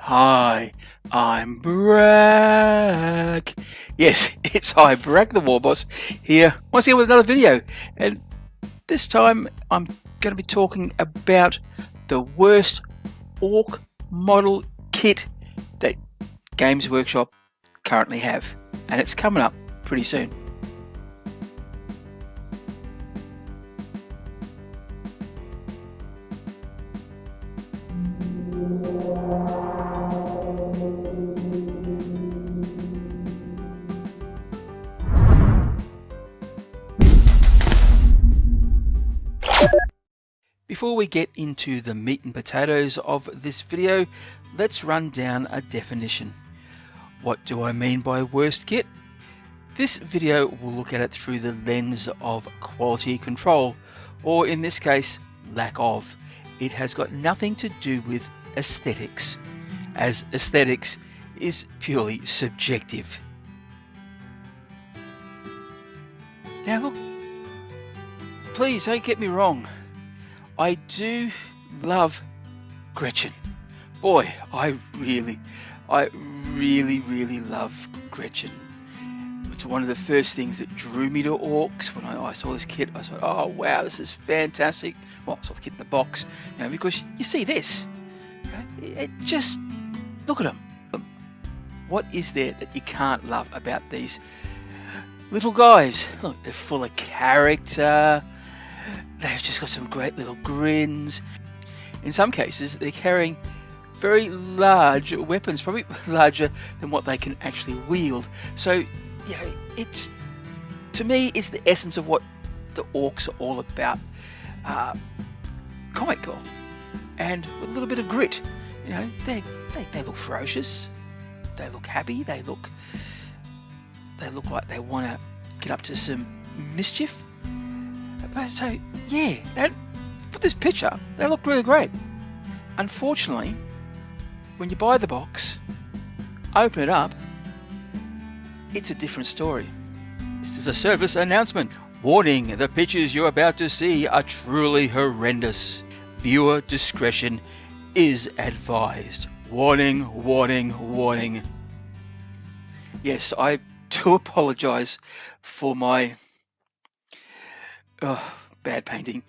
Hi, I'm Brak. Yes, it's I, Brak the War Boss, here once again with another video. And this time I'm going to be talking about the worst orc model kit that Games Workshop currently have. And it's coming up pretty soon. Before we get into the meat and potatoes of this video, let's run down a definition. What do I mean by worst kit? This video will look at it through the lens of quality control, or in this case, lack of. It has got nothing to do with aesthetics, as aesthetics is purely subjective. Now look, please don't get me wrong. I do love Gretchen. Boy, I really love Gretchen. It's one of the first things that drew me to orcs. When I saw this kit, I thought, oh wow, this is fantastic. Well, I saw the kit in the box, because you see this. It just, look at them. What is there that you can't love about these little guys? Look, they're full of character. They've just got some great little grins. In some cases, they're carrying very large weapons, probably larger than what they can actually wield. So, it's, to me, it's the essence of what the orcs are all about. Comical, and with a little bit of grit. They look ferocious. They look happy. They look like they want to get up to some mischief. So yeah, put this picture, they look really great. Unfortunately, when you buy the box, open it up, it's a different story. This is a service announcement. Warning, the pictures you're about to see are truly horrendous. Viewer discretion is advised. Warning, warning, warning. Yes, I do apologize for my bad painting.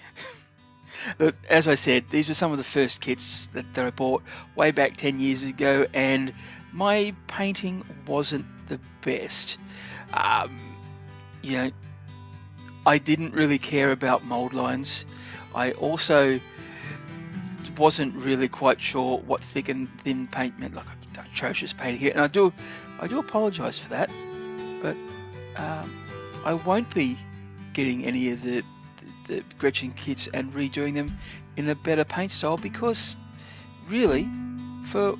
Look, as I said, these were some of the first kits that I bought way back 10 years ago, and my painting wasn't the best. I didn't really care about mold lines. I also wasn't really quite sure what thick and thin paint meant, like atrocious painting here, and I do apologize for that, but I won't be getting any of the Gretchen kits and redoing them in a better paint style, because really, for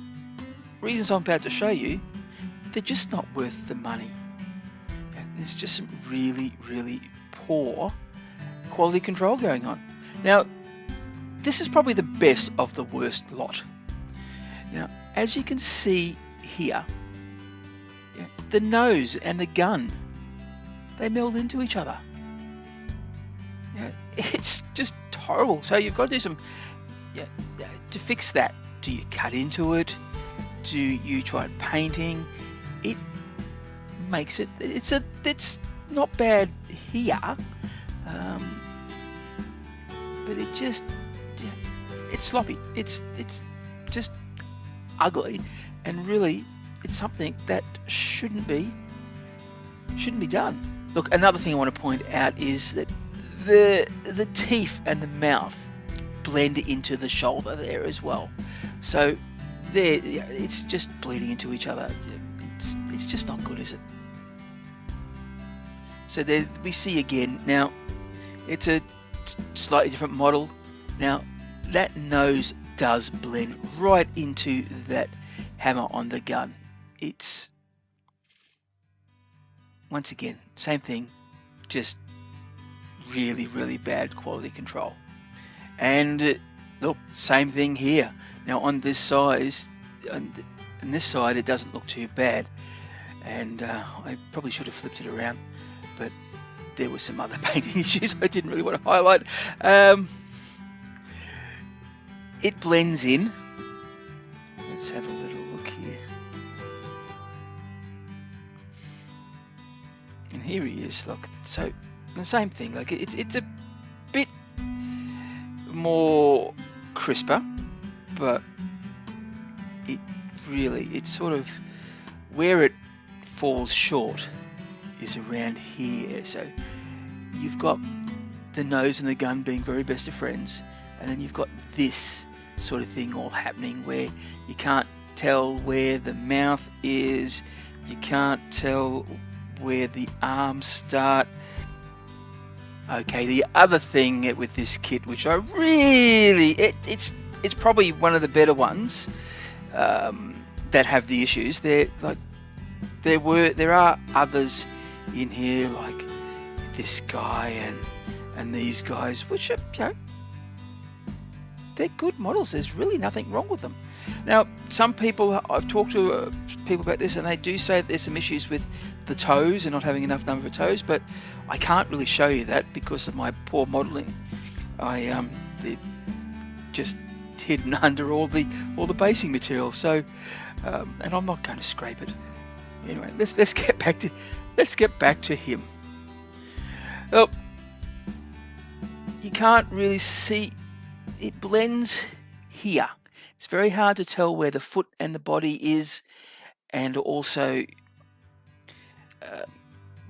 reasons I'm about to show you, they're just not worth the money. There's just some really poor quality control going on. Now, this is probably the best of the worst lot. Now, as you can see here, the nose and the gun, they meld into each other. It's just horrible. So you've got to do some, to fix that. Do you cut into it? Do you try painting? It makes it, it's not bad here, but it just, it's sloppy. It's just ugly, and really, it's something that shouldn't be done. Look, another thing I want to point out is that the teeth and the mouth blend into the shoulder there as well. So there, it's just bleeding into each other. It's just not good, is it? So there we see again. Now, it's a slightly different model. Now, that nose does blend right into that hammer on the gun. It's, once again, same thing, just really bad quality control. And look, same thing here. Now on this side, it doesn't look too bad, and I probably should have flipped it around, but there were some other painting issues I didn't really want to highlight. It blends in. Let's have a little here he is. Look, so the same thing. Like it's a bit more crisper, but it's sort of where it falls short is around here. So you've got the nose and the gun being very best of friends, and then you've got this sort of thing all happening where you can't tell where the mouth is, you can't tell where the arms start. Okay, the other thing with this kit, which I really, it's probably one of the better ones that have the issues. There are others in here like this guy and these guys, which are, you know, they're good models. There's really nothing wrong with them. Now, some people, I've talked to people about this, and they do say that there's some issues with the toes and not having enough number of toes, but I can't really show you that because of my poor modelling. They're just hidden under all the basing material. So, and I'm not going to scrape it. Anyway, let's get back to him. Well, you can't really see. It blends here. It's very hard to tell where the foot and the body is, and also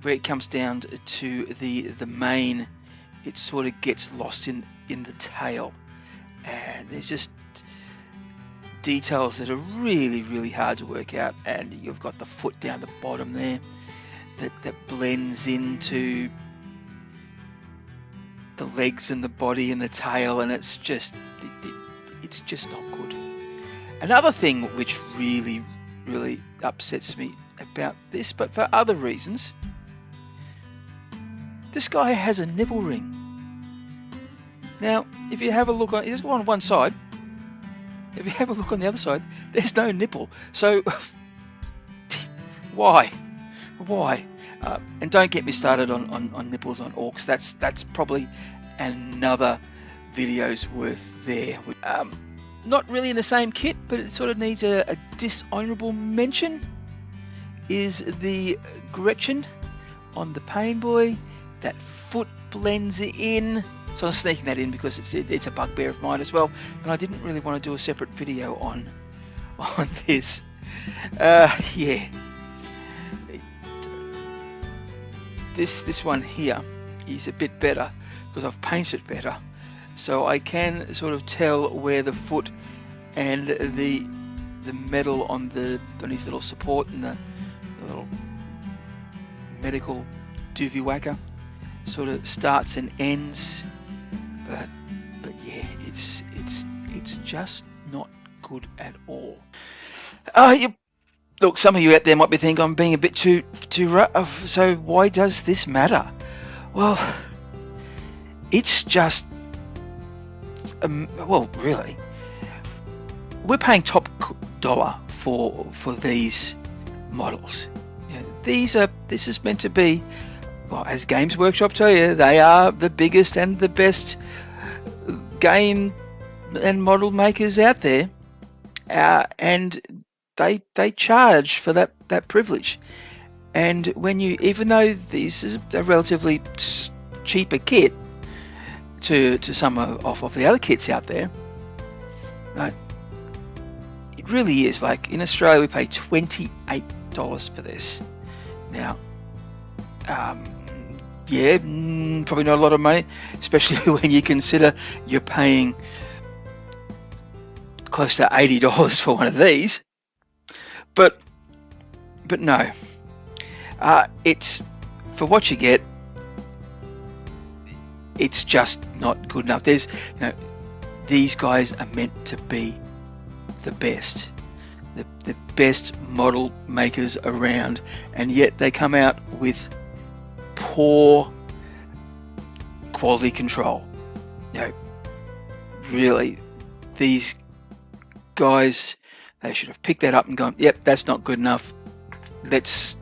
where it comes down to the mane. It sort of gets lost in the tail, and there's just details that are really, really hard to work out. And you've got the foot down the bottom there that blends into the legs and the body and the tail, and it's just not good. Another thing which really, really upsets me about this, but for other reasons, this guy has a nipple ring. Now, if you have a look on, just on one side. If you have a look on the other side, there's no nipple. So, why? And don't get me started on nipples on orcs. That's probably another video's worth there. Not really in the same kit, but it sort of needs a dishonourable mention, is the Gretchen on the Pain Boy. That foot blends in. So I'm sneaking that in because it's a bugbear of mine as well, and I didn't really want to do a separate video on this. Yeah. This one here is a bit better because I've painted better, so I can sort of tell where the foot and the metal on his little support and the little medical doovie whacker sort of starts and ends. But yeah, it's just not good at all. Look, some of you out there might be thinking I'm being a bit too rough. So why does this matter? Well, it's just well, really, we're paying top dollar for these models. You know, this is meant to be, well, as Games Workshop tell you, they are the biggest and the best game and model makers out there, and they charge for that privilege. And when you, even though this is a relatively cheaper kit to some of the other kits out there, it really is. Like in Australia, we pay $28 for this. Now, yeah, probably not a lot of money, especially when you consider you're paying close to $80 for one of these. But no, it's for what you get. It's just not good enough. There's, these guys are meant to be the best, the best model makers around, and yet they come out with poor quality control. Really, these guys, they should have picked that up and gone, yep, that's not good enough. Let's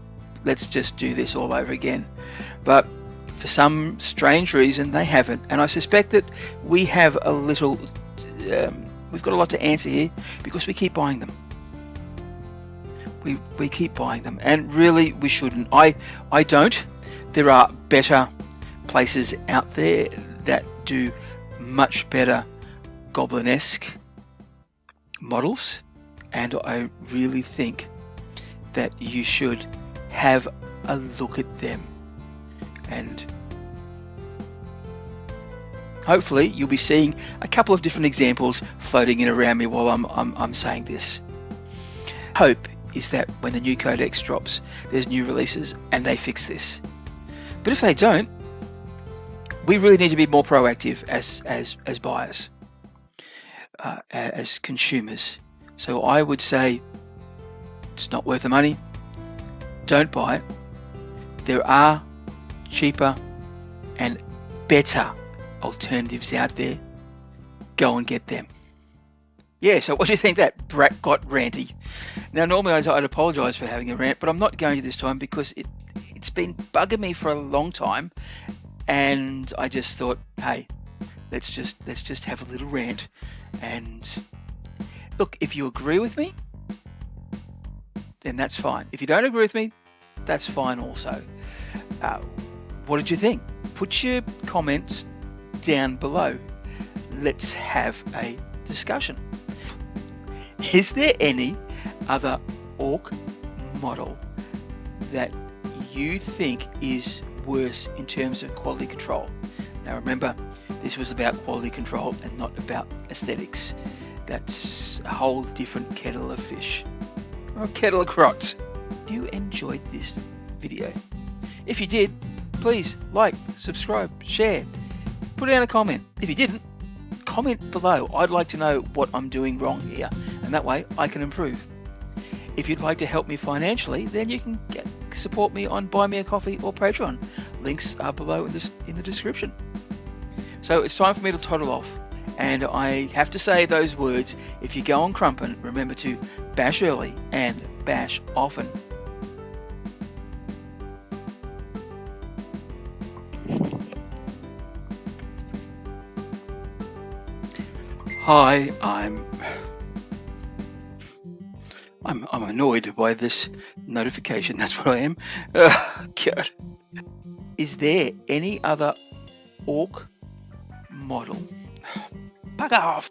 just do this all over again. But for some strange reason, they haven't. And I suspect that we have a little, we've got a lot to answer here because we keep buying them. We keep buying them, and really we shouldn't. I don't. There are better places out there that do much better goblin-esque models, and I really think that you should have a look at them, and hopefully you'll be seeing a couple of different examples floating in around me while I'm saying this. Hope is that when the new codex drops, there's new releases and they fix this. But if they don't, we really need to be more proactive as buyers, as consumers. So I would say it's not worth the money. Don't buy it. There are cheaper and better alternatives out there. Go and get them. Yeah, so what do you think that Brak got ranty? Now, normally I'd apologise for having a rant, but I'm not going to this time because it's been bugging me for a long time, and I just thought, hey, let's just have a little rant. And look, if you agree with me, then that's fine. If you don't agree with me, that's fine also. What did you think? Put your comments down below. Let's have a discussion. Is there any other orc model that you think is worse in terms of quality control? Now remember, this was about quality control and not about aesthetics. That's a whole different kettle of fish, or kettle of crots. You enjoyed this video? If you did, please like, subscribe, share, put down a comment. If you didn't, comment below. I'd like to know what I'm doing wrong here, and that way I can improve. If you'd like to help me financially, then you can support me on Buy Me a Coffee or Patreon. Links are below in the description. So it's time for me to toddle off, and I have to say those words: if you go on crumpin', remember to bash early and bash often. Hi, I'm annoyed by this notification. That's what I am. God. Is there any other orc model? Bugger off.